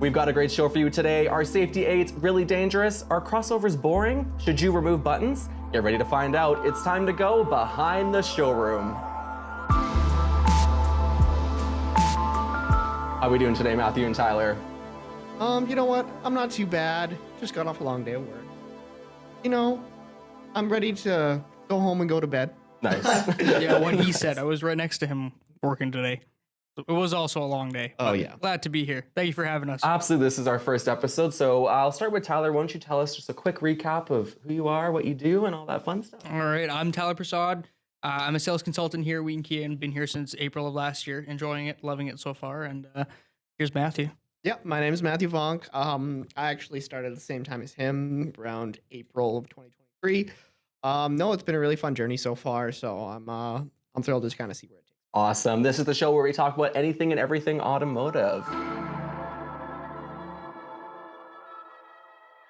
We've got a great show for you today. Are safety aids really dangerous? Are crossovers boring? Should you remove buttons? Get ready to find out. It's time to go behind the showroom. How are we doing today, Matthew and Tyler? You know what? I'm not too bad. Just got off a long day of work. You know, I'm ready to go home and go to bed. Nice. Yeah, what he said. I was right next to him working today. It was also a long day. Oh, yeah. Glad to be here. Thank you for having us. Absolutely, this is our first episode, so I'll start with Tyler. Why don't you tell us just a quick recap of who you are, what you do, and all that fun stuff? All right, I'm Tyler Persaud. I'm a sales consultant here at Wheaton Kia and been here since April of last year. Enjoying it, loving it so far. And here's Matthew. Yeah, my name is Mathew Vonk. I actually started at the same time as him, around April of 2023. No, it's been a really fun journey so far, so I'm thrilled to kind of see where it takes. Awesome. This is the show where we talk about anything and everything automotive.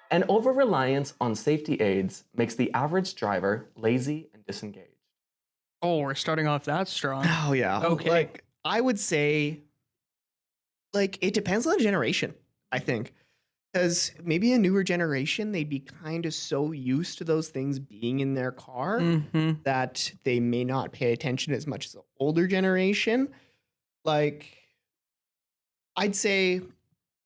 An over-reliance on safety aids makes the average driver lazy and disengaged. Oh, we're starting off that strong. Oh, yeah. Okay. Like, I would say, like, it depends on the generation, I think. Because maybe a newer generation, they'd be kind of so used to those things being in their car that they may not pay attention as much as the older generation. Like, I'd say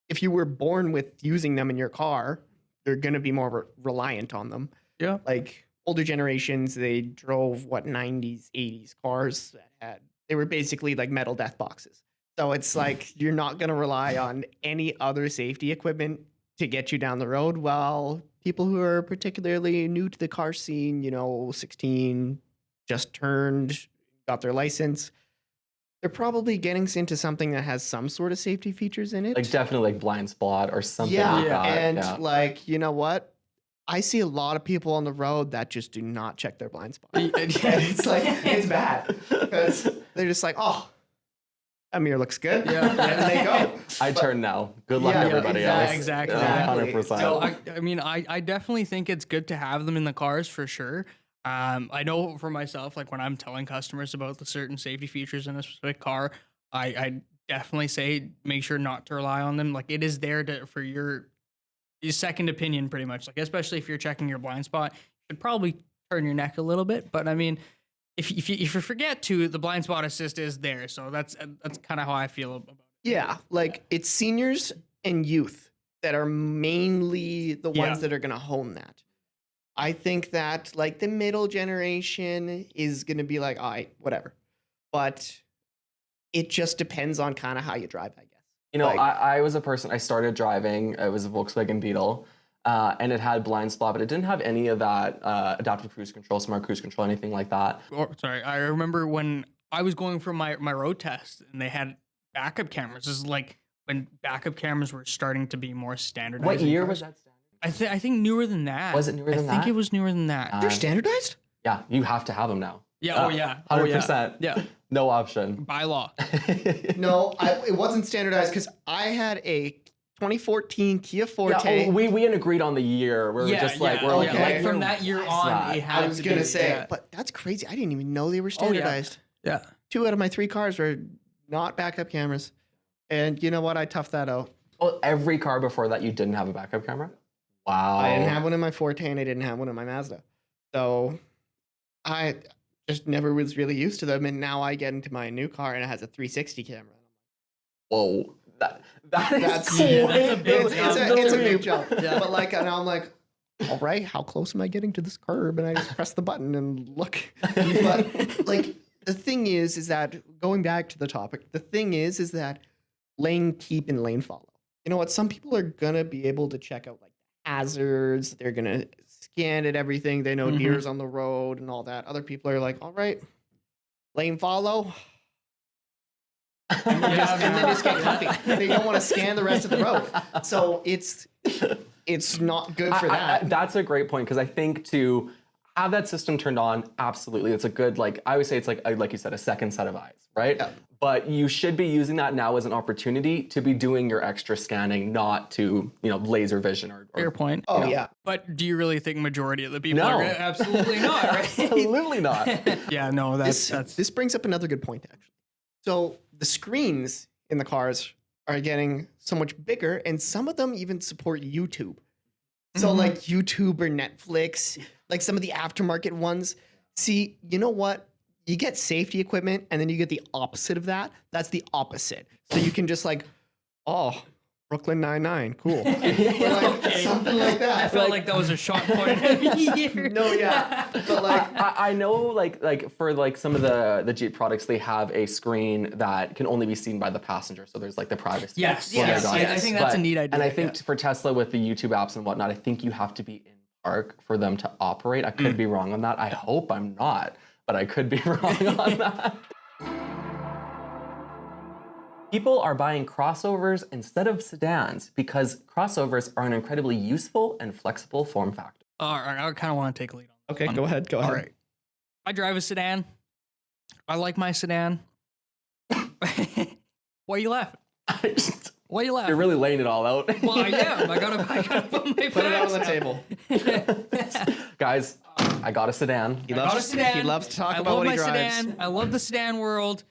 if you were born with using them in your car, they're going to be more reliant on them. Yeah. Like, older generations, they drove, 90s, 80s cars that they were basically like metal death boxes. So it's like you're not going to rely on any other safety equipment to get you down the road, while people who are particularly new to the car scene, 16, just turned, got their license, they're probably getting into something that has some sort of safety features in it. Like definitely like blind spot or something Yeah, like that. and like, you know what? I see a lot of people on the road that just do not check their blind spot. And it's like, it's bad because they're just like, oh, that mirror looks good. Yeah. And they go. I turn now. Good luck, Yeah, everybody else. exactly. 100%. So I mean, I definitely think it's good to have them in the cars for sure. I know for myself, like when I'm telling customers about the certain safety features in a specific car, I definitely say make sure not to rely on them. Like it is there for your second opinion, pretty much. Like especially if you're checking your blind spot, you should probably turn your neck a little bit. But I mean, if you forget to, the blind spot assist is there. So that's kind of how I feel about it. Yeah, like it's seniors and youth that are mainly the ones that are going to hone that. I think that like the middle generation is going to be like, all right, whatever. But it just depends on kind of how you drive, I guess. Like, I was a person, I started driving, it was a Volkswagen Beetle, and it had blind spot, but it didn't have any of that adaptive cruise control, smart cruise control, anything like that. Sorry, I remember when I was going for my road test and they had backup cameras. This is like when backup cameras were starting to be more standardized. What year was that standard? I think newer than that. Was it newer than that? I think it was newer than that. They're standardized? Yeah, you have to have them now. Yeah, oh yeah. 100%. Yeah. No option. By law. No, it wasn't standardized because I had a 2014 Kia Forte. Yeah, we hadn't agreed on the year. We're just like, we're like, okay. Like from that year on, it had I was to going to be, say, yeah. but that's crazy. I didn't even know they were standardized. Yeah. 2 out of my 3 cars were not backup cameras. And you know what? I toughed that out. Well, every car before that, you didn't have a backup camera? Wow. I didn't have one in my Forte and I didn't have one in my Mazda. So I just never was really used to them. And now I get into my new car and it has a 360 camera. Whoa. That's That's cool. Yeah, that's a big it's a big jump. jump. But like, and I'm like, all right, how close am I getting to this curb? And I just press the button and look. But like, the thing is that going back to the topic, the thing is that lane keep and lane follow. You know what? Some people are gonna be able to check out like hazards. They're gonna scan at everything. They know deer's on the road and all that. Other people are like, all right, lane follow. And then just get comfy. They don't want to scan the rest of the road. So it's not good for that. That's a great point, because I think to have that system turned on, absolutely, it's a good, like, I always say it's like you said, a second set of eyes, right? Yeah. But you should be using that now as an opportunity to be doing your extra scanning, not to, laser vision or Fair point. Oh, yeah. But do you really think majority of the people No. are gonna? Absolutely not, right? Absolutely not. Yeah, no, that's This brings up another good point, actually. So the screens in the cars are getting so much bigger, and some of them even support YouTube. So like YouTube or Netflix, like some of the aftermarket ones. See, you know what? You get safety equipment, and then you get the opposite of that. That's the opposite. So you can just like, oh, Brooklyn Nine-Nine, cool. Like, something like that. I felt like that was a shot point here. No, yeah, but like, I know, like for like some of the Jeep products, they have a screen that can only be seen by the passenger. So there's like the privacy. Yes, when they're yes. gone. I think that's a neat idea. And I think for Tesla with the YouTube apps and whatnot, I think you have to be in park for them to operate. I could be wrong on that. I hope I'm not, but I could be wrong on that. People are buying crossovers instead of sedans because crossovers are an incredibly useful and flexible form factor. All right, I kind of want to take a lead on this okay, one. go ahead. All right. I drive a sedan. I like my sedan. Why are you laughing? Why are you laughing? You're really laying it all out. Well, I am. I gotta put my Put it out on the facts table. Guys, I got a sedan. He I got a sedan. He loves to talk I about love what my he drives. sedan. I love the sedan world.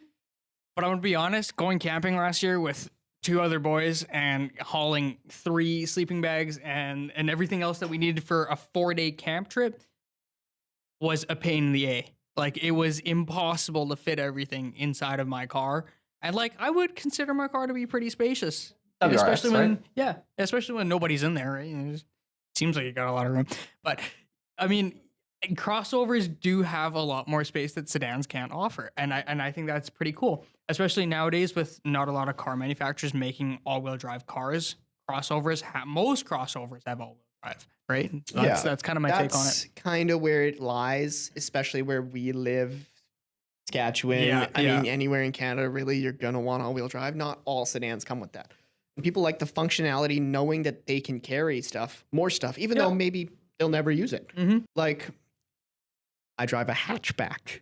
But I'm gonna be honest, going camping last year with 2 other boys and hauling 3 sleeping bags and everything else that we needed for a 4-day camp trip was a pain in the A. Like, it was impossible to fit everything inside of my car. And like, I would consider my car to be pretty spacious. That'd be Especially alright, when, right? yeah, especially when nobody's in there, right? It seems like you got a lot of room. But I mean, crossovers do have a lot more space that sedans can't offer. And I think that's pretty cool. Especially nowadays with not a lot of car manufacturers making all-wheel drive cars. Most crossovers have all-wheel drive, right? So that's kind of my take on it. That's kind of where it lies, especially where we live, Saskatchewan. Yeah, I yeah. mean, anywhere in Canada, really, you're going to want all-wheel drive. Not all sedans come with that. And people like the functionality, knowing that they can carry more stuff, even though maybe they'll never use it. Mm-hmm. Like, I drive a hatchback.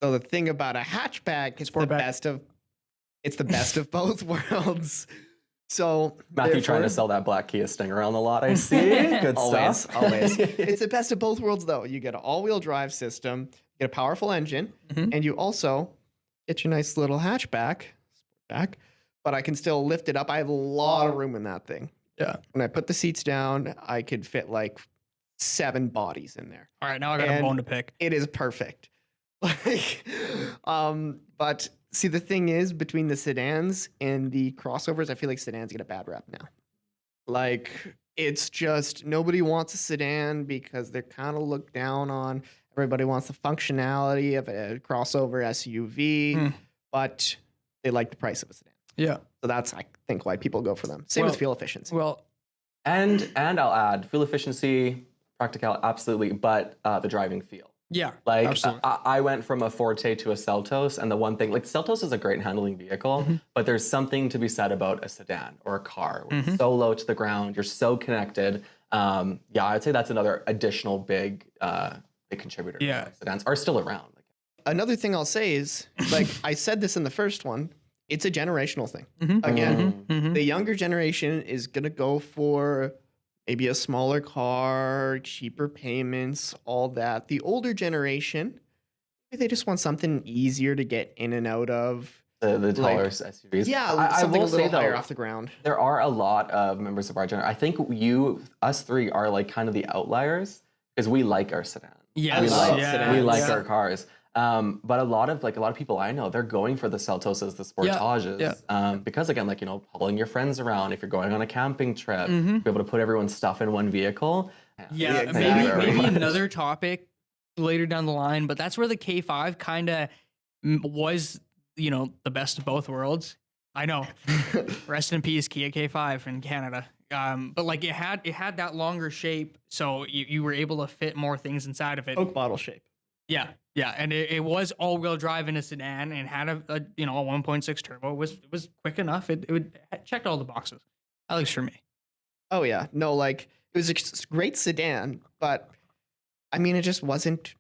So the thing about a hatchback is the best of both worlds. So Matthew trying to sell that black Kia Sting around the lot, I see. Good always, stuff. always. It's the best of both worlds, though. You get an all-wheel drive system, you get a powerful engine, and you also get your nice little hatchback, but I can still lift it up. I have a lot of room in that thing. Yeah. When I put the seats down, I could fit like 7 bodies in there. All right, now I got a And bone to pick. It is perfect. Like, but see, the thing is, between the sedans and the crossovers, I feel like sedans get a bad rep now. Like, it's just nobody wants a sedan because they're kind of looked down on. Everybody wants the functionality of a crossover SUV, but they like the price of a sedan. Yeah. So that's, I think, why people go for them. Same with fuel efficiency. Well, And I'll add fuel efficiency, practicality, absolutely, but the driving feel. yeah. Like absolutely. I went from a Forte to a Seltos, and the one thing, like Seltos is a great handling vehicle, but there's something to be said about a sedan or a car. Where it's so low to the ground, you're so connected. Yeah, I'd say that's another additional big contributor. Yeah. To why sedans are still around. Another thing I'll say is, like I said this in the first one, it's a generational thing. Mhm. Again, the younger generation is going to go for maybe a smaller car, cheaper payments, all that. The older generation, they just want something easier to get in and out of. The taller Like, SUVs. Yeah, I something will a little say higher though, off the ground. there are a lot of members of our generation. I think us 3 are like kind of the outliers because we like our sedans. Yes. We like sedans. we like Yeah. our cars. But a lot of people I know, they're going for the Seltoses, the Sportages, because again, like, you know, hauling your friends around. If you're going on a camping trip, be able to put everyone's stuff in one vehicle. Yeah, exactly. maybe another topic later down the line, but that's where the K5 kind of was, you know, the best of both worlds. I know. Rest in peace, Kia K5 in Canada. But like it had that longer shape, so you were able to fit more things inside of it. Coke bottle shape. Yeah, and it was all-wheel drive in a sedan and had a 1.6 turbo. It was quick enough. It checked all the boxes, at least for me. Oh yeah, no, like it was a great sedan, but I mean, it just wasn't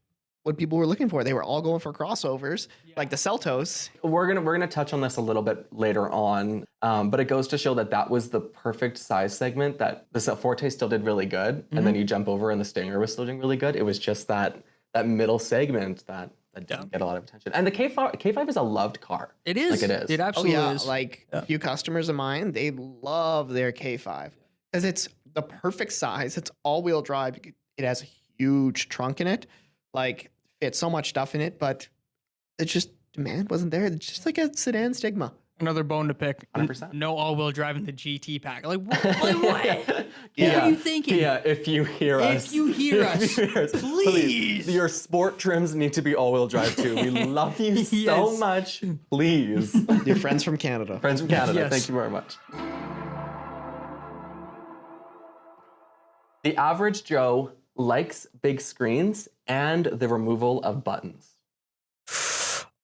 what people were looking for. They were all going for crossovers, like the Seltos. We're gonna touch on this a little bit later on, but it goes to show that was the perfect size segment. That the Forte still did really good, and then you jump over and the Stinger was still doing really good. It was just that middle segment that that didn't get a lot of attention. And the K5 is a loved car. It is. Like it is. It Oh absolutely yeah, is. like a few customers of mine, they love their K5 because it's the perfect size. It's all-wheel drive. It has a huge trunk in it, like fits so much stuff in it, but it's just demand wasn't there. It's just like a sedan stigma. Another bone to pick. 100%. No all-wheel drive in the GT pack. Like what? What Yeah. are you thinking? Yeah, if you hear us. If you hear us, please. Your sport trims need to be all-wheel drive too. We love you so Yes. much. Please. Your friends from Canada. Friends from Canada, Yes. thank you very much. The average Joe likes big screens and the removal of buttons.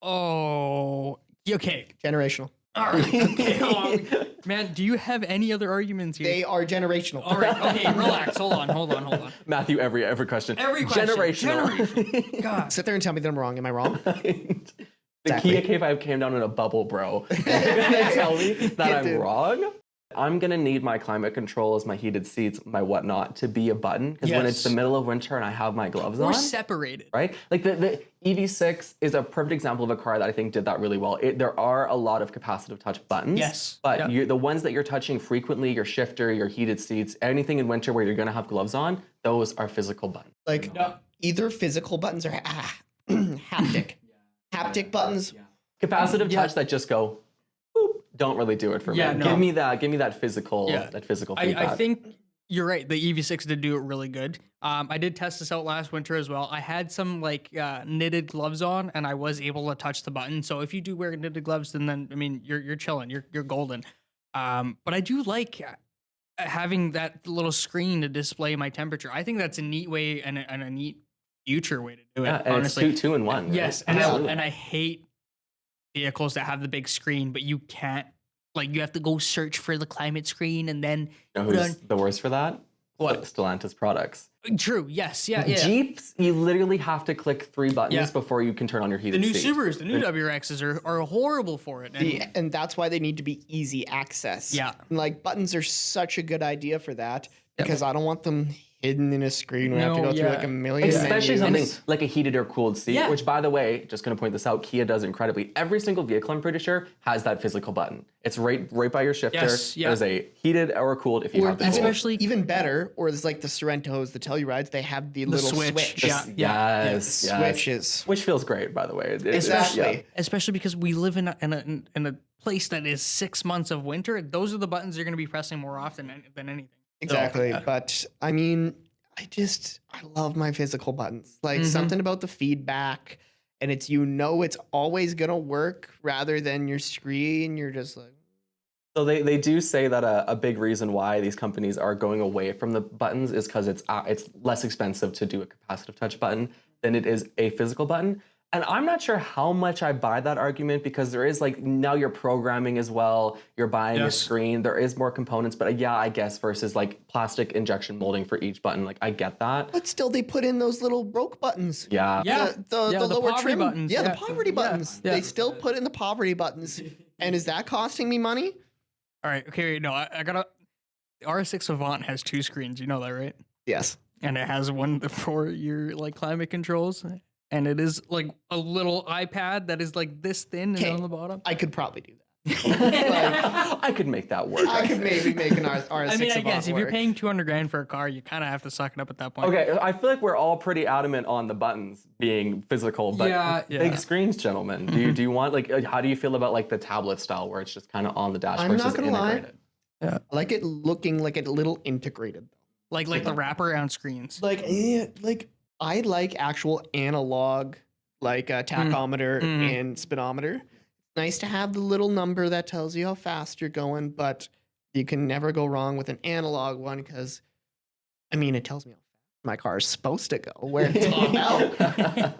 Oh, okay. Generational. All right. Okay. Man, do you have any other arguments here? They are generational. All right. Okay. Relax. Hold on. Matthew, every question. Every question. Generational. God. Sit there and tell me that I'm wrong. Am I wrong? The Exactly. Kia K5 came down in a bubble, bro. You're gonna tell me that It I'm did. wrong? I'm gonna need my climate controls, my heated seats, my whatnot to be a button. Because when it's the Yes. middle of winter and I have my gloves We're on, separated. right? Like the EV6 is a perfect example of a car that I think did that really well. There are a lot of capacitive touch buttons. Yes. But Yeah. the ones that you're touching frequently, your shifter, your heated seats, anything in winter where you're gonna have gloves on, those are physical buttons. Like either physical buttons or haptic. Haptic buttons. Capacitive Yeah. touch that just go, boop, don't really do it for Yeah, me. no. Give me that physical, feedback. I think you're right. The EV6 did do it really good. I did test this out last winter as well. I had some like knitted gloves on, and I was able to touch the button. So if you do wear knitted gloves, then I mean you're chilling. You're golden. But I do like having that little screen to display my temperature. I think that's a neat way and a neat future way to do it. Yeah, and honestly, it's two in one. Right? yes, and Absolutely. I hate vehicles that have the big screen, but you can't. Like you have to go search for the climate screen and then You know put who's the worst for that? What? Stellantis products. True. Yes. Yeah. Jeeps, you literally have to click 3 buttons Yeah. before you can turn on your The heated new seat. Subarus, the new WRXs are horrible for it. And And that's why they need to be easy access. Yeah. Like buttons are such a good idea for that because I don't want them hidden in a screen where I have to No, go through yeah. like a million Especially menus. something like a heated or cooled seat, Yeah. which by the way, just gonna point this out, Kia does incredibly. Every single vehicle, I'm pretty sure, has that physical button. It's right by your shifter. Yes, yeah. There's a heated or cooled if you Or have the even, cooled. Especially- even better, or it's like the Sorrentos, the Tellurides, they have the little switch. Yeah. Yes, yes. Switches. Which feels great, by the way. Exactly. especially because we live in a place that is 6 months of winter. Those are the buttons you're going to be pressing more often than anything. Exactly. So, But I mean, I love my physical buttons. Like something about the feedback and it's it's always gonna work rather than your screen. You're just like So they do say that a big reason why these companies are going away from the buttons is because it's less expensive to do a capacitive touch button than it is a physical button. And I'm not sure how much I buy that argument because there is like now you're programming as well. You're buying a Yes. screen. There is more components, but yeah, I guess versus like plastic injection molding for each button. Like I get that. but still they put in those little broke buttons. Yeah. Yeah. The Yeah, the lower poverty trim buttons. Yeah, Yeah. the poverty Yeah. buttons. Yeah. They still put in the poverty buttons. And is that costing me money? All right. Okay. Wait, no, I got the RS6 Avant has 2 screens. You know that, right? Yes. And it has one for your like climate controls. And it is like a little iPad that is like this thin and Okay. on the bottom. I could probably do that. I could make that work. I could maybe make an RS6 I mean, I Avant guess if you're work. paying $200,000 for a car, you kind of have to suck it up at that point. Okay, I feel like we're all pretty adamant on the buttons being physical, but Yeah, big yeah. screens, gentlemen. Do you want like how do you feel about like the tablet style where it's just kind of on the dash I'm versus not gonna lie. integrated? I like it looking like a little integrated. Like the wraparound screens. Like I like actual analog, like a tachometer and speedometer. Nice to have the little number that tells you how fast you're going, but you can never go wrong with an analog one because, I mean, it tells me how fast my car is supposed to go. Where it's all out.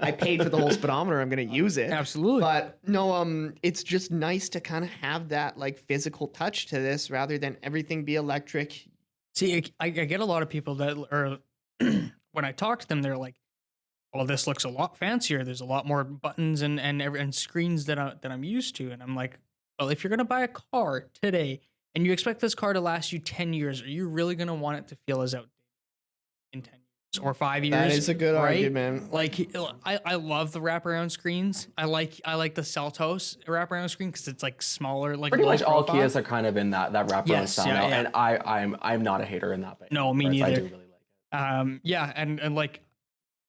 I paid for the whole speedometer. I'm going to use it. Absolutely. But no, it's just nice to kind of have that like physical touch to this rather than everything be electric. See, I get a lot of people that are, when I talk to them, they're like, well, this looks a lot fancier. There's a lot more buttons and screens that I'm used to. And I'm like, well, if you're going to buy a car today and you expect this car to last you 10 years, are you really going to want it to feel as outdated in 10 years? or 5 years. That is a good right? argument. Like I love the wraparound screens. I like the Seltos wraparound screen because it's like smaller, like Pretty low much all profile. Kias are kind of in that wraparound Yes, style yeah, now, yeah. and I'm not a hater in that. No, me I neither. do really like it. Yeah, and like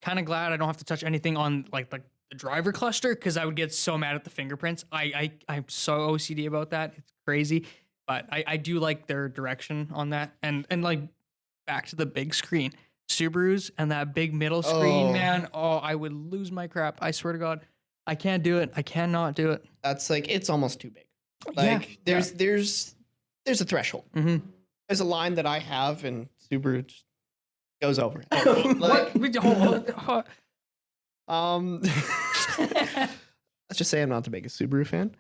kind of glad I don't have to touch anything on like the driver cluster because I would get so mad at the fingerprints. I'm so OCD about that. It's crazy, but I do like their direction on that. And like back to the big screen, Subarus and that big middle screen, man. Oh, I would lose my crap. I swear to God, I can't do it. I cannot do it. That's like, it's almost too big. Yeah, Like there's a threshold. Mm-hmm. There's a line that I have, and Subaru just goes over it. Like, let's just say I'm not the biggest Subaru fan.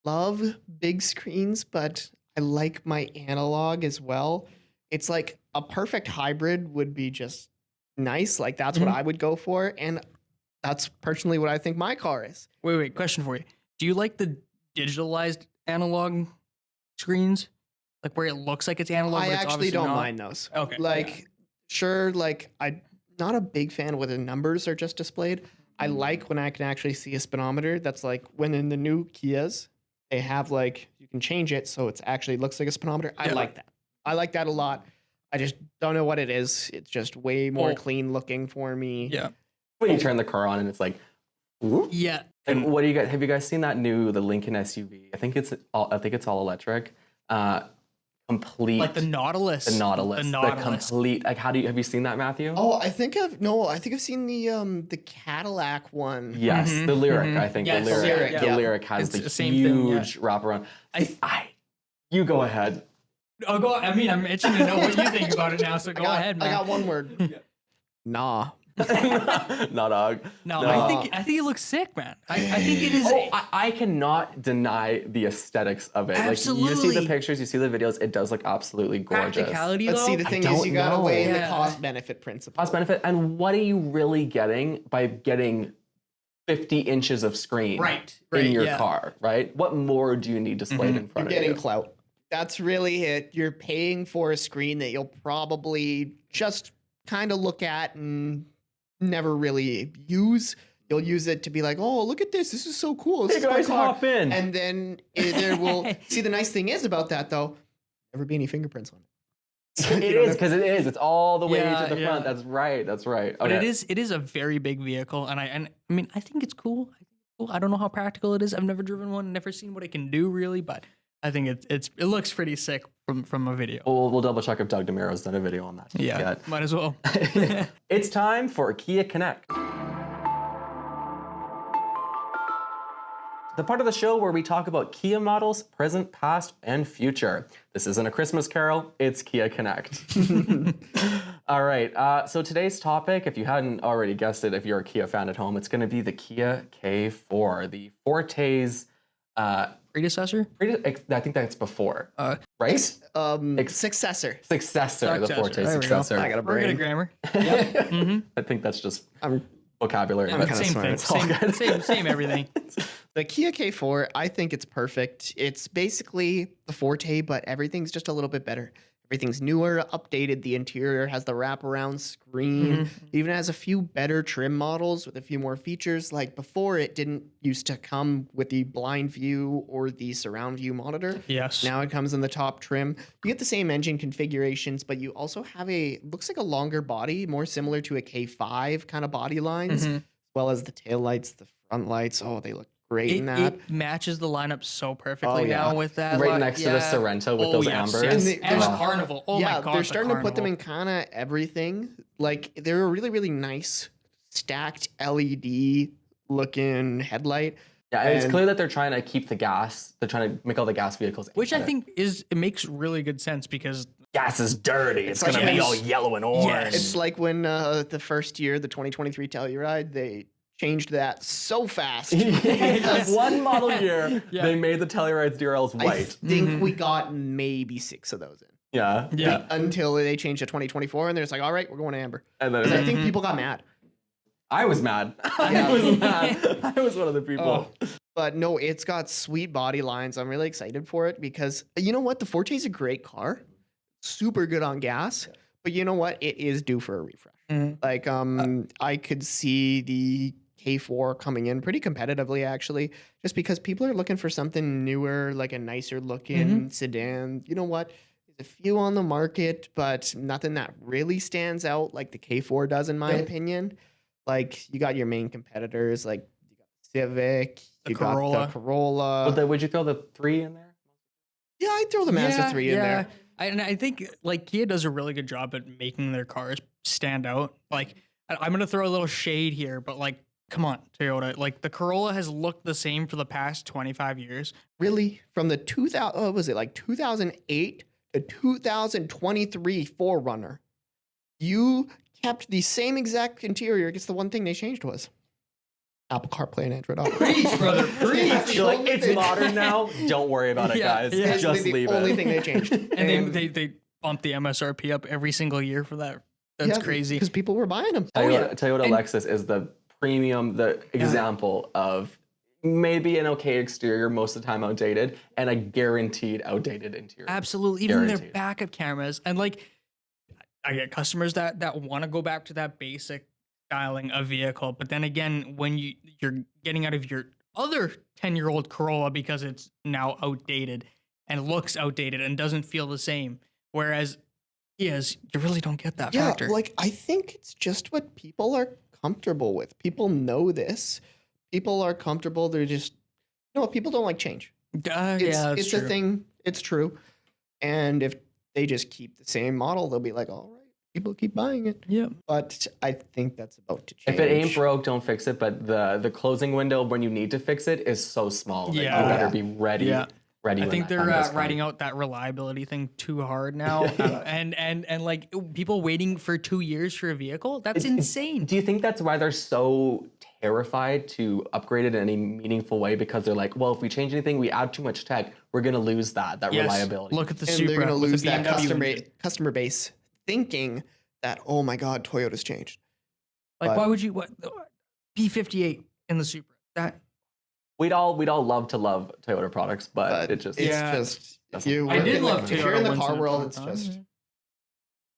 Love big screens, but I like my analog as well. It's like a perfect hybrid would be just nice. Like that's what I would go for, and that's personally what I think my car is. Wait, question for you. Do you like the digitalized analog screens? Like where it looks like it's analog, I but it's actually obviously don't not? mind those. Okay. Like, sure, like I'm not a big fan where the numbers are just displayed. I like when I can actually see a speedometer. That's like when in the new Kias, they have like, you can change it so it actually looks like a speedometer. I like that. I like that a lot. I just don't know what it is. It's just way more clean looking for me. Yeah. When you turn the car on and it's like, whoop. Yeah. And what do you guys have? You guys seen that the Lincoln SUV? I think it's all electric. Complete. Like the Nautilus. The Nautilus. The Nautilus. Complete. Like, have you seen that, Matthew? Oh, I think I've seen the Cadillac one. Yes, the Lyric. I think Yes, the Lyric. Lyric, The yeah. Lyric has It's the the same thing, yeah. huge wraparound. You go ahead. Oh, go. I mean, I'm itching to know what you think about it now. So go ahead, man. I got one word. Nah. Not og. No, I think it looks sick, man. I think it is. I cannot deny the aesthetics of it. Like you see Absolutely. the pictures, you see the videos. It does look absolutely gorgeous. Practicality, But though. see, the thing is, don't you gotta know. weigh in the Yeah. cost benefit principle. Cost benefit, and what are you really getting by getting 50 inches of screen Right, in your yeah. car? Right? What more do you need displayed in front You're of you? getting clout. That's really it. You're paying for a screen that you'll probably just kind of look at and never really use. You'll use it to be like, oh, look at this. This is so cool. This Hey is my guys, car. hop in. And then there will see, the nice thing is about that though, never be any fingerprints on it. It is because it is. It's all the way Yeah, to the front. yeah. That's right. That's right. But Okay. it is a very big vehicle, and I mean, I think it's cool. I don't know how practical it is. I've never driven one, never seen what it can do really, but I think it looks pretty sick from a video. We'll double check if Doug DeMero's done a video on that. Yeah, yet. might as well. It's time for Kia Connect. The part of the show where we talk about Kia models, present, past, and future. This isn't a Christmas carol, it's Kia Connect. All right, so today's topic, if you hadn't already guessed it, if you're a Kia fan at home, it's gonna be the Kia K4, the Forte's, Predecessor? I think that's before, right? Successor. Successor, the Successor. Forte There we go. successor. I got a We're good brain. at grammar. Yep. I think that's just I'm vocabulary. I'm but kinda Same smart. thing. It's all good. Same everything. The Kia K4, I think it's perfect. It's basically the Forte, but everything's just a little bit better. Everything's newer, updated. The interior has the wraparound screen. Even has a few better trim models with a few more features. Like before, it didn't used to come with the blind view or the surround view monitor. Yes. Now it comes in the top trim. You get the same engine configurations, but you also have looks like a longer body, more similar to a K5 kind of body lines, as well as the tail lights, the front lights. Oh, they look great in that. It matches the lineup so perfectly Oh, yeah. now with that. Right like, next to the Sorrento with Oh, those yes, ambers. yes. And And the there's- Carnival. Oh yeah, my god. they're starting to put them in Carnival. kind of everything. Like they're a really, really nice stacked LED looking headlight. Yeah, and it's And- clear that they're trying to keep the gas. They're trying to make all the gas vehicles. Which I aesthetic. think it makes really good sense because gas is dirty. It's like- gonna be Yes. all yellow and orange. Yes. It's like when the first year, the 2023 Telluride, they changed that so fast. Yes. One model year, Yeah. they made the Telluride's DRLs I white. think we got maybe 6 of those in. Yeah. Yeah. Until they changed to 2024, and they're just like, all right, we're going to amber. And Because I then think people got mad. I was mad. I was mad. I was one of the people. But no, it's got sweet body lines. I'm really excited for it because you know what? The Forte is a great car, super good on gas. But you know what? It is due for a refresh. Like, I could see the K4 coming in pretty competitively, actually, just because people are looking for something newer, like a nicer looking sedan. You know what? There's a few on the market, but nothing that really stands out like the K4 does, in my opinion. Like, you got your main competitors, like you got Civic, The you got Corolla. the Corolla. But then would you throw the 3 in there? Yeah, I'd throw the Mazda 3 in there. And I think like Kia does a really good job at making their cars stand out. Like I'm gonna throw a little shade here, but like, come on, Toyota. Like the Corolla has looked the same for the past 25 years. Really, from the 2000, what was it, like 2008 to 2023 4Runner, you kept the same exact interior. I guess the one thing they changed was Apple CarPlay and Android Auto. Preach, brother, preach. You're like, it's modern now. Don't worry about it, guys. Yeah. Just the leave only it. thing they changed. And they bump the MSRP up every single year for that. That's crazy. Because people were buying them. Toyota And- Lexus is the premium, the example of maybe an okay exterior, most of the time outdated, and a guaranteed outdated interior. Absolutely. Even their Guaranteed. backup cameras. And like I get customers that want to go back to that basic styling of vehicle. But then again, when you're getting out of your other 10-year-old Corolla because it's now outdated and looks outdated and doesn't feel the same. Whereas Kias, you really don't get that factor. Like, I think it's just what people are comfortable with. People know this. People are comfortable. They're just, no, people don't like change. It's a thing. It's true. And if they just keep the same model, they'll be like, all right, people keep buying it. Yeah. But I think that's about to change. If it ain't broke, don't fix it. But the closing window when you need to fix it is so small. That Yeah. you better be ready. Yeah. Ready. I when think that they're time does come. writing out that reliability thing too hard now. And like people waiting for 2 years for a vehicle, that's insane. Do you think that's why they're so terrified to upgrade it in any meaningful way? Because they're like, well, if we change anything, we add too much tech, we're going to lose that Yes. reliability. Look at the And Supra. they're going to with lose the that BMW. customer base thinking that, oh my God, Toyota's changed. Like, but- why would you? What P58 in the Supra? That We'd all love to love Toyota products, but it just it's Yeah. just, if Doesn't- you I work did in love the, if Toyota you're in the once car upon world, a it's time. just,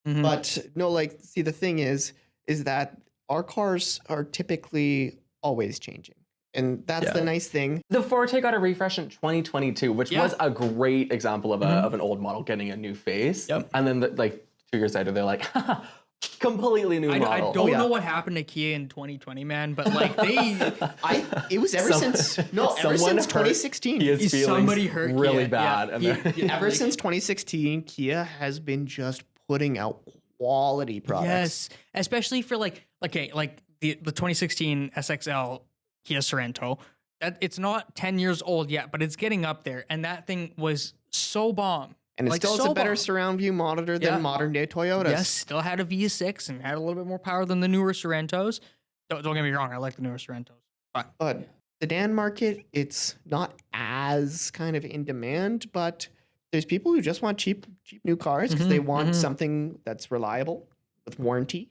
Mhm. but no, like, see, the thing is that our cars are typically always changing. And that's the nice thing. The Forte got a refresh in 2022, which Yeah. was a great example of of an old model getting a new face. Yep. And then like 2 years later, they're like, completely new I model. don't know what happened to Kia in 2020, man, but like It was ever Someone- ever someone since hurt 2016. Kia's feelings somebody hurt really Kia. bad. Yeah. And Kia- then- yeah, Ever like- since 2016, Kia has been just putting out quality products. Yes, especially for like the 2016 SXL Kia Sorento. That it's not 10 years old yet, but it's getting up there, and that thing was so bomb. And it Like, still has so a better bomb. surround view monitor than Yeah. modern day Toyotas. Yes, still had a V6 and had a little bit more power than the newer Sorrentos. Don't get me wrong, I like the newer Sorrentos. But sedan market, it's not as kind of in demand, but there's people who just want cheap new cars because they want something that's reliable with warranty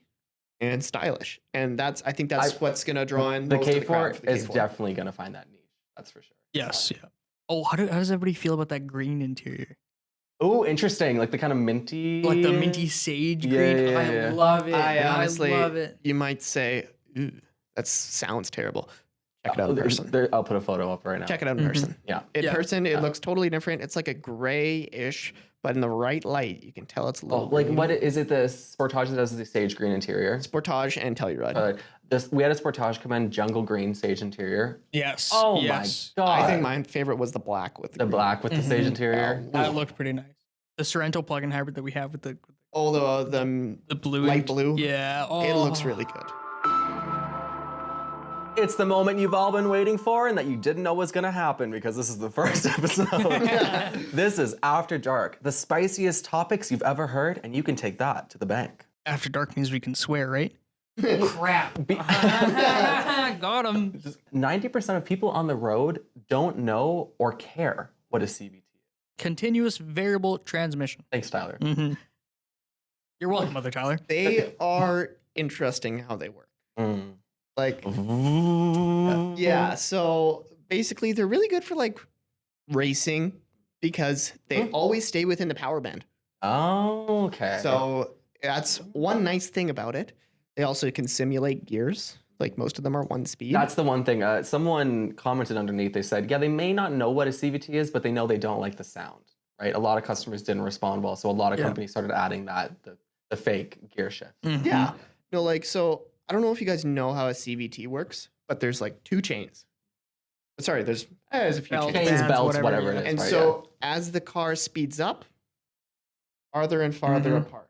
and stylish. And I think that's what's going to draw in the most of the K4 crowd for the is K4. definitely going to find that niche. That's for sure. Yes, yeah. Oh, how does everybody feel about that green interior? Oh, interesting. Like the kind of minty. Like the minty sage Yeah, green. yeah, I yeah. love it. I man. honestly, I love it. you might say, "Ooh, that sounds terrible." Check it out Oh, in person. I'll put a photo up right now. Check it out in person. Yeah. In Yeah. person, it looks totally different. It's like a grayish, but in the right light, you can tell it's a little Like green. what is it? The Sportage that has the sage green interior. Sportage and Telluride. We had a Sportage come in jungle green sage interior. Yes. Oh yes. my god! I think my favorite was the black with the green. black with the sage interior. That looked pretty nice. The Sorento plug-in hybrid that we have with the Oh, the blue, light blue. Yeah. Oh. It looks really good. It's the moment you've all been waiting for and that you didn't know was going to happen because this is the first episode. This is After Dark, the spiciest topics you've ever heard, and you can take that to the bank. After dark means we can swear, right? Crap. Got him. 90% of people on the road don't know or care what a CVT is. Continuous variable transmission. Thanks, Tyler. Mm-hmm. You're welcome, Mother Tyler. They are interesting how they work. Mm. Like, yeah, so basically they're really good for like racing because they always stay within the power band. Oh, okay. So that's one nice thing about it. They also can simulate gears. Like most of them are one speed. That's the one thing. Someone commented underneath. They said, yeah, they may not know what a CVT is, but they know they don't like the sound, right? A lot of customers didn't respond well. So a lot of companies started adding that, the fake gear shift. Yeah. No, like, so I don't know if you guys know how a CVT works, but there's like 2 chains. Sorry, there's a few Belts, chains. Chains, bands, belts, whatever, whatever yeah. it is. And right, so as the car speeds up, farther and farther apart.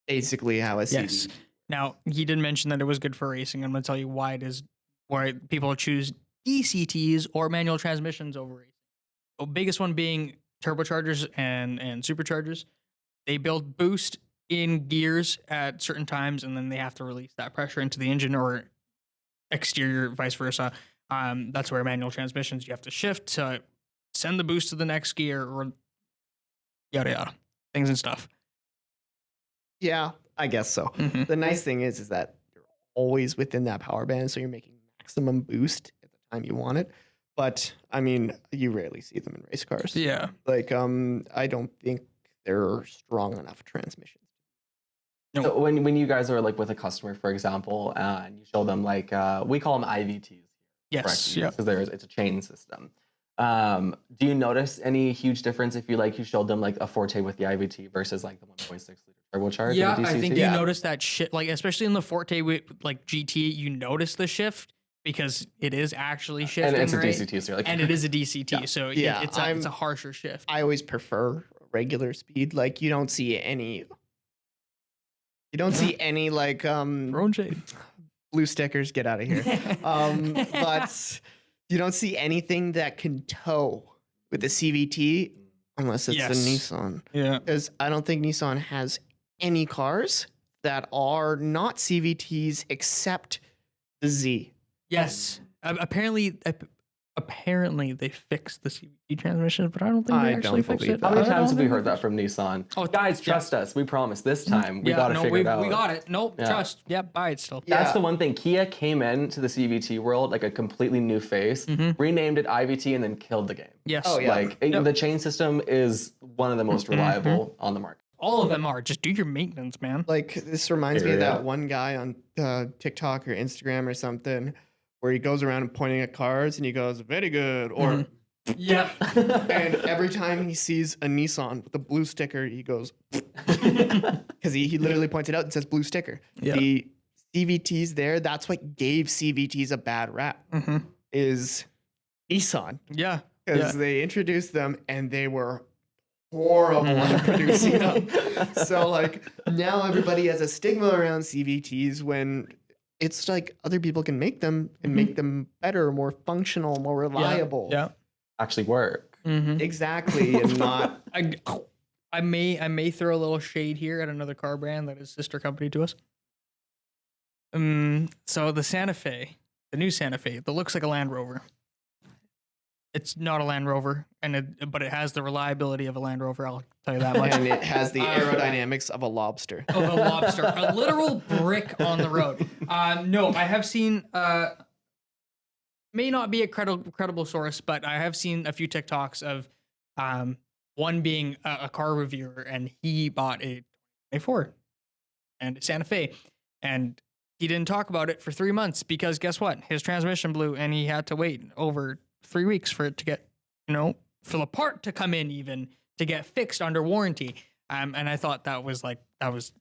Basically how a CVT. Yes. Now, he did mention that it was good for racing. I'm going to tell you why it is, why people choose DCTs or manual transmissions over racing. The biggest one being turbochargers and superchargers. They build boost in gears at certain times, and then they have to release that pressure into the engine or exterior, vice versa. That's where manual transmissions, you have to shift to send the boost to the next gear or yada yada, things and stuff. Yeah, I guess so. The nice thing is that you're always within that power band, so you're making maximum boost at the time you want it. But I mean, you rarely see them in race cars. Yeah. Like, I don't think they're strong enough transmissions. No. So when you guys are like with a customer, for example, and you show them like, we call them IVTs. Yes. Yeah. Because it's a chain system. Do you notice any huge difference if you showed them like a Forte with the IVT versus like the 1.6 liter turbocharged? Yeah, or the DCT? I think you notice that shit, like especially in the Forte with like GT, you notice the shift because it is actually shifting. And it's a right? DCT, so you're like, And it is a DCT, so Yeah, it's a harsher shift. I always prefer regular speed. Like, you don't see any like Throwing shade. blue stickers, get out of here. But you don't see anything that can tow with the CVT unless it's a Nissan. Yeah. Because I don't think Nissan has any cars that are not CVTs except the Z. Yes. Apparently they fixed the CVT transmission, but I don't think they I actually don't fixed believe it. that. how many I don't times have we think heard that from Nissan? Oh, Guys, trust us. We promise. This time we yeah, got to no, figure it out. we got it. Nope, Yeah. trust. Yeah, buy it still. That's Yeah. the one thing. Kia came into the CVT world like a completely new face, renamed it IVT, and then killed the game. Yes. Oh, yeah. Like the chain system is one of the most reliable on the market. All of them are. Just do your maintenance, man. Like, this reminds me of Yeah. that one guy on TikTok or Instagram or something where he goes around and pointing at cars and he goes, very good. Or, Yeah. and every time he sees a Nissan with a blue sticker, he goes, because he literally points it out and says blue sticker. Yeah. The CVTs there, that's what gave CVTs a bad rap, is Nissan. Yeah. Because they introduced them and they were horrible at producing them. So like now everybody has a stigma around CVTs when it's like other people can make them and make them better, more functional, more reliable. Yeah. Actually work. Exactly. And not I may throw a little shade here at another car brand that is sister company to us. So the Santa Fe, the new Santa Fe, that looks like a Land Rover. It's not a Land Rover, but it has the reliability of a Land Rover. I'll tell you that much. and it has the aerodynamics of a lobster. Of a lobster, a literal brick on the road. No, I have seen. May not be a credible source, but I have seen a few TikToks of one being a car reviewer, and he bought a Ford and a Santa Fe, and he didn't talk about it for 3 months because guess what? His transmission blew, and he had to wait over 3 weeks for it to get, for the part to come in, even to get fixed under warranty. And I thought that was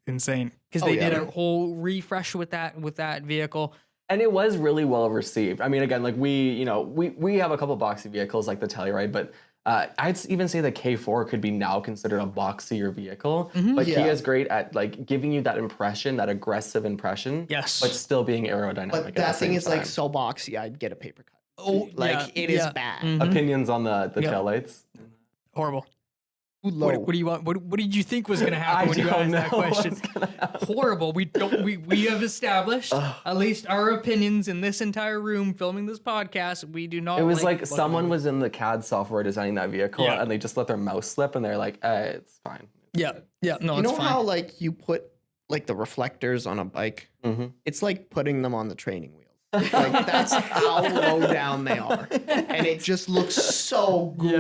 insane because they did a whole refresh with that vehicle. And it was really well received. I mean, again, like we have a couple boxy vehicles like the Telluride, but I'd even say the K4 could be now considered a boxier vehicle. But Kia's great at like giving you that impression, that aggressive impression. Yes. But still being aerodynamic. But at that the thing same is like time. so boxy, I'd get a paper cut. Oh, Like it is bad. Opinions on the taillights. Horrible. Low. What do you want? What did you think was going to happen when you asked that question? Horrible. We have established at least our opinions in this entire room filming this podcast. We do not. It was like someone was in the CAD software designing that vehicle and they just let their mouse slip and they're like, it's fine. Yeah. No, You it's know fine. how like you put like the reflectors on a bike? It's like putting them on the training wheels. Like that's how low down they are, and it just looks so goofy.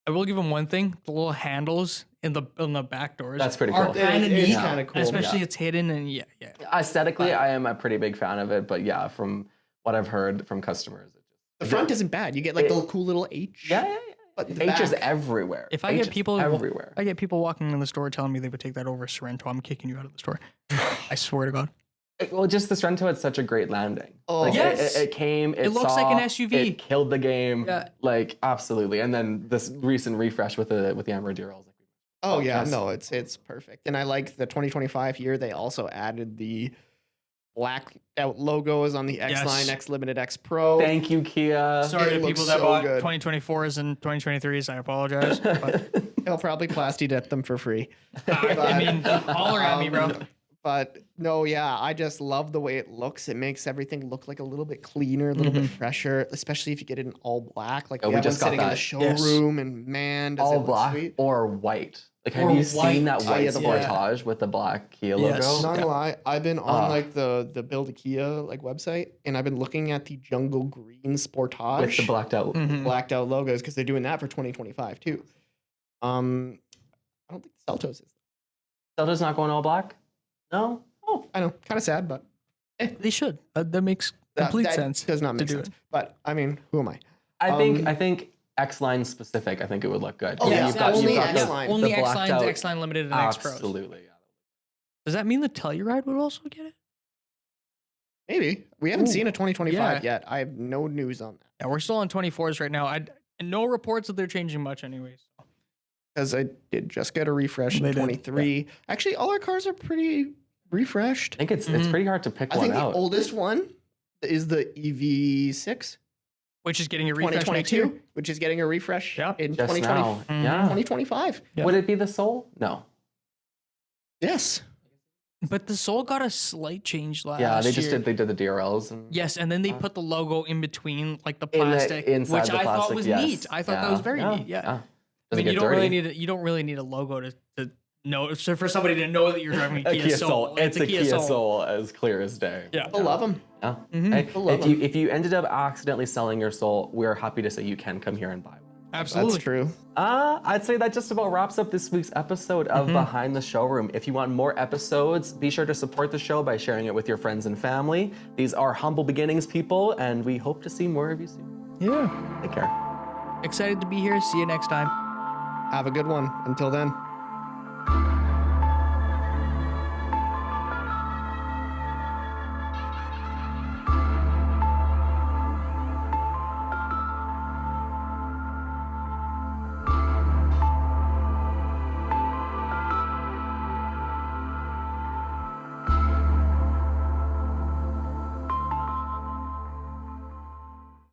I will give them one thing: the little handles in the back doors. That's pretty are cool. Kind of It is neat, kinda cool, especially yeah. it's hidden and yeah. Aesthetically, I am a pretty big fan of it, but yeah, from what I've heard from customers, The front isn't bad. You get like the cool little H. yeah. But the H is back- everywhere. If I H get is people everywhere. I get people walking in the store telling me they would take that over Sorrento, I'm kicking you out of the store. I swear to God. Well, just the Sorrento had such a great landing. Oh. Like, Yes. it came. It looks saw, like an SUV. It killed the game. Yeah. Like absolutely. And then this recent refresh with the Emerald Deer, I was like, Oh yeah, yes. no, it's perfect. And I like the 2025 year. They also added the blacked out logos on the X Yes. line, X Limited, X Pro. thank you, Kia. Sorry to looks people that so bought good. 2024s and 2023s. I apologize. But, They'll probably plasti dip them for free. I mean, holler at me, bro. But no, yeah, I just love the way it looks. It makes everything look like a little bit cleaner, a little bit fresher, especially if you get it in all black. Like Oh, we we have one just got sitting in the that. showroom, and man, does it All look black sweet. or white. Like, have Or you white. seen that Oh, white yeah, the white. Sportage with the black Kia Yes. logo? Not gonna lie, I've been on Ah. like the Build a Kia like website, and I've been looking at the jungle green Sportage With the blacked out. Mhm. blacked out logos because they're doing that for 2025 too. I don't think the Seltos is. Delta's not going all black? No? Oh. I know, kind of sad, but They should. That makes that- complete that sense. Does not to make do sense. it. But I mean, who am I? I think X line specific, I think it would look good. Oh, yeah, You've got, only you've got X the- line. the Only X blacked lines, out- X line limited, and X pros. Absolutely, yeah. Does that mean the Telluride would also get it? Maybe we haven't Ooh, seen a 2025 yeah. yet. I have no news on that Yeah, we're still on 24s right now. And no reports that they're changing much, anyways. because I did just get a refresh in They did, 23. Actually, all our cars are pretty refreshed. I think it's Mhm. pretty hard to pick I one think the out. oldest one is the EV6 Which is getting a refresh next 2022, year. which is getting a refresh Yeah. in Just 2020, now. Mhm. Yeah. 2025. Yeah. Would it be the Soul? No. Yes. But the Soul got a slight change last Yeah, they just year. did. They did the DRLs and Yes, and then they put the logo in between, like the In the- plastic, inside which the I thought plastic, was yes. neat. I thought that was very neat. Yeah. Doesn't I mean, get you don't dirty. really need a logo to know. So for somebody to know that you're driving a A Kia, Soul. It's a Kia Soul as clear as day. Yeah. I love them. Yeah. Mhm. Hey, I love if you ended up accidentally selling your Soul, we're happy to say you can come here and buy one. Absolutely. That's true. I'd say that just about wraps up this week's episode of Behind the Showroom. If you want more episodes, be sure to support the show by sharing it with your friends and family. These are humble beginnings, people, and we hope to see more of you soon. Yeah. Take care. Excited to be here. See you next time. Have a good one. Until then.